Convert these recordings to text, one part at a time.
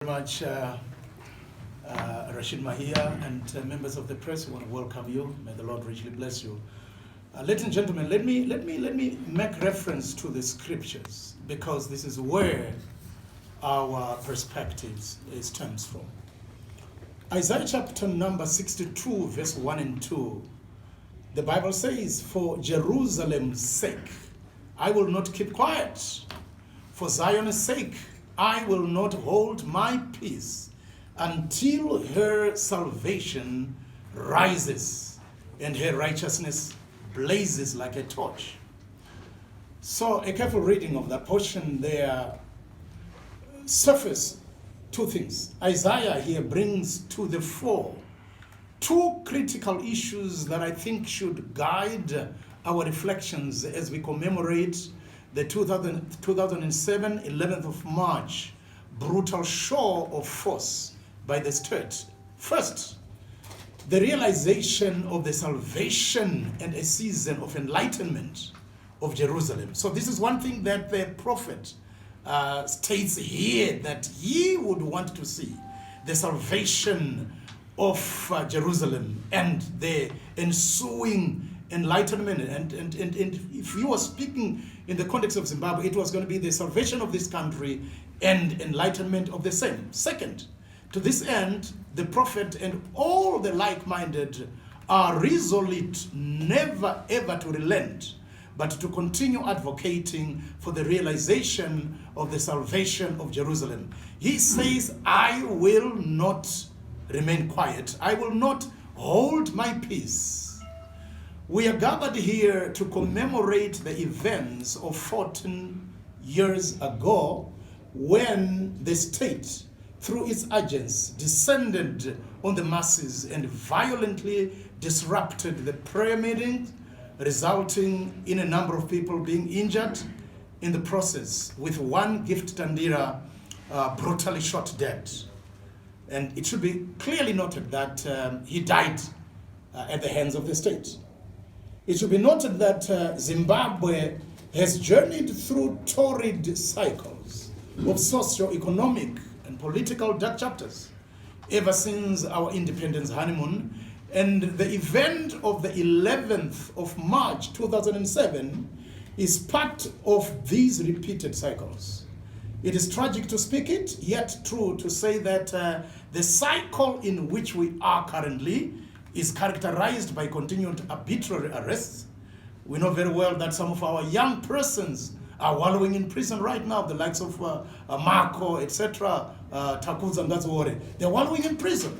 Very much, Rashid Mahia and members of the press. We want to welcome you. May the Lord richly bless you. Ladies and gentlemen, let me make reference to the scriptures because this is where our perspectives stems from. Isaiah chapter number 62, verse 1 and 2. The Bible says, "For Jerusalem's sake, I will not keep quiet. For Zion's sake, I will not hold my peace until her salvation rises and her righteousness blazes like a torch." So a careful reading of that portion there surface two things. Isaiah here brings to the fore two critical issues that I think should guide our reflections as we commemorate the 2007 11th of March brutal show of force by the state. First, the realization of the salvation and a season of enlightenment of Jerusalem. So this is one thing that the prophet states here, that he would want to see the salvation of Jerusalem and the ensuing enlightenment. And if he was speaking in the context of Zimbabwe, it was going to be the salvation of this country and enlightenment of the same. Second, to this end, the prophet and all the like-minded are resolute never ever to relent, but to continue advocating for the realization of the salvation of Jerusalem. He says, "I will not remain quiet. I will not hold my peace." We are gathered here to commemorate the events of 14 years ago when the state, through its agents, descended on the masses and violently disrupted the prayer meetings, resulting in a number of people being injured in the process, with one Gift Tandira brutally shot dead. And it should be clearly noted that he died at the hands of the state. It should be noted that Zimbabwe has journeyed through torrid cycles of socio-economic and political dark chapters ever since our independence honeymoon, and the event of the 11th of March 2007 is part of these repeated cycles. It is tragic to speak it, yet true to say that the cycle in which we are currently is characterized by continued arbitrary arrests. We know very well that some of our young persons are wallowing in prison right now, the likes of Marco, etc., Takuza and Ngazore. They're wallowing in prison.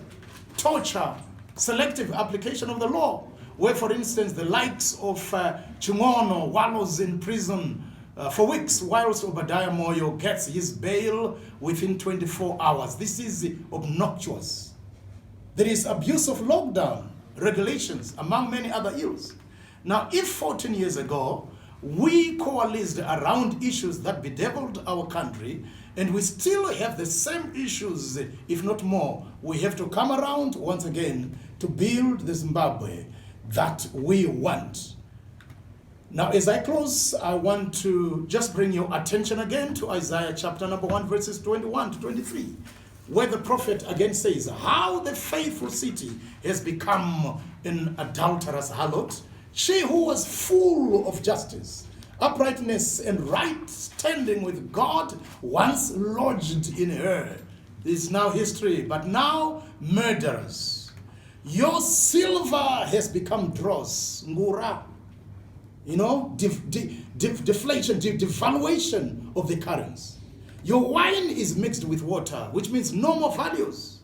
Torture, selective application of the law, where, for instance, the likes of Chingono wallows in prison for weeks, whilst Obadiah Moyo gets his bail within 24 hours. This is obnoxious. There is abuse of lockdown regulations, among many other ills. Now, if 14 years ago, we coalesced around issues that bedeviled our country, and we still have the same issues, if not more, we have to come around once again to build the Zimbabwe that we want. Now, as I close, I want to just bring your attention again to Isaiah chapter number 1, verses 21 to 23. Where the prophet again says, "How the faithful city has become an adulterous harlot. She who was full of justice, uprightness, and right standing with God once lodged in her. This is now history, but now murderers. Your silver has become dross, ngura. Deflation, devaluation of the currency. Your wine is mixed with water, which means no more values.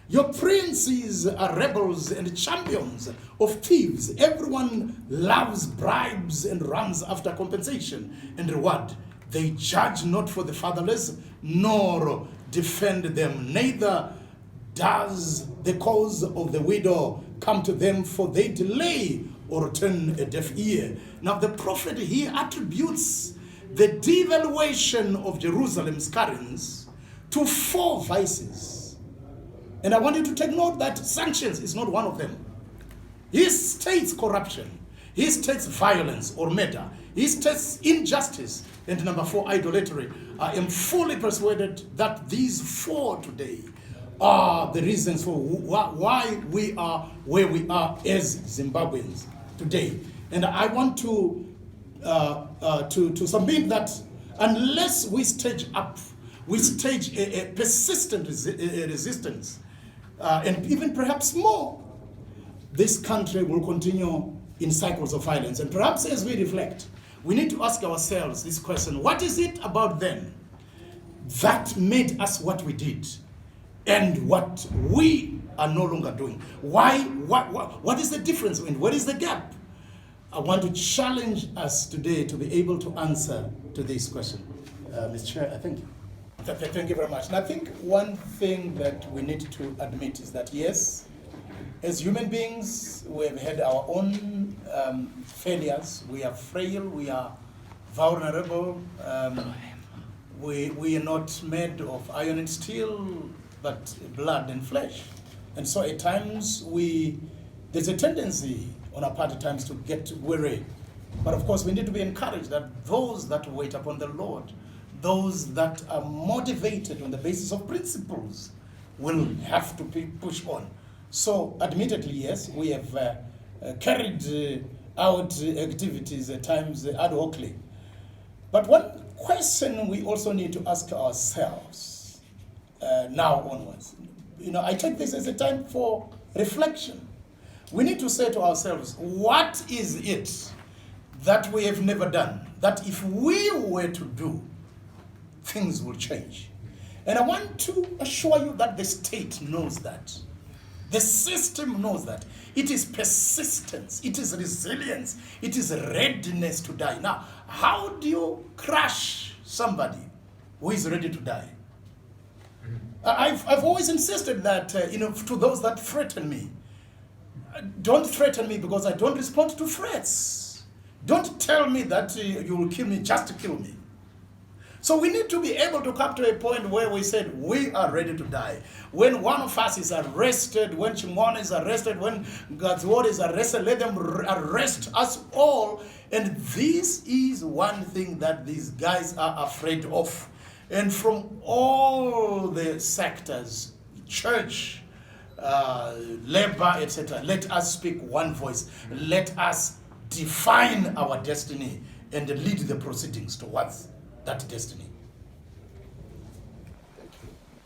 Your princes are rebels and champions of thieves. Everyone loves bribes and runs after compensation and reward. They judge not for the fatherless, nor defend them. Neither does the cause of the widow come to them, for they delay or turn a deaf ear." Now the prophet here attributes the devaluation of Jerusalem's currency to four vices. And I want you to take note that sanctions is not one of them. He states corruption. He states violence or murder. He states injustice And number 4, idolatry. I am fully persuaded that these 4 today are the reasons for why we are where we are as Zimbabweans today. And I want to submit that unless we stage a persistent resistance, and even perhaps more, this country will continue in cycles of violence. And perhaps as we reflect, we need to ask ourselves this question: what is it about then that made us what we did, and what we are no longer doing? Why? What is the difference, and what is the gap? I want to challenge us today to be able to answer to this question. Mr. Chair, I thank you. Thank you very much. And I think one thing that we need to admit is that, yes, as human beings, we have had our own failures. We are frail, we are vulnerable. We are not made of iron and steel, but blood and flesh. And so at times, there's a tendency on our part at times to get weary. But of course, we need to be encouraged that those that wait upon the Lord, those that are motivated on the basis of principles, will have to be pushed on. So, admittedly, yes, we have carried out activities at times ad hocly. But one question we also need to ask ourselves now onwards, I take this as a time for reflection. We need to say to ourselves, what is it that we have never done, that if we were to do, things will change? And I want to assure you that the state knows that. The system knows that. It is persistence, it is resilience, it is readiness to die. Now, how do you crush somebody who is ready to die? I've always insisted that, to those that threaten me, don't threaten me because I don't respond to threats. Don't tell me that you will kill me just to kill me. So we need to be able to come to a point where we said we are ready to die. When one of us is arrested, when Chimwana is arrested, when God's word is arrested, let them arrest us all. And this is one thing that these guys are afraid of. And from all the sectors, church, labor, etc., let us speak one voice. Let us define our destiny and lead the proceedings towards that destiny.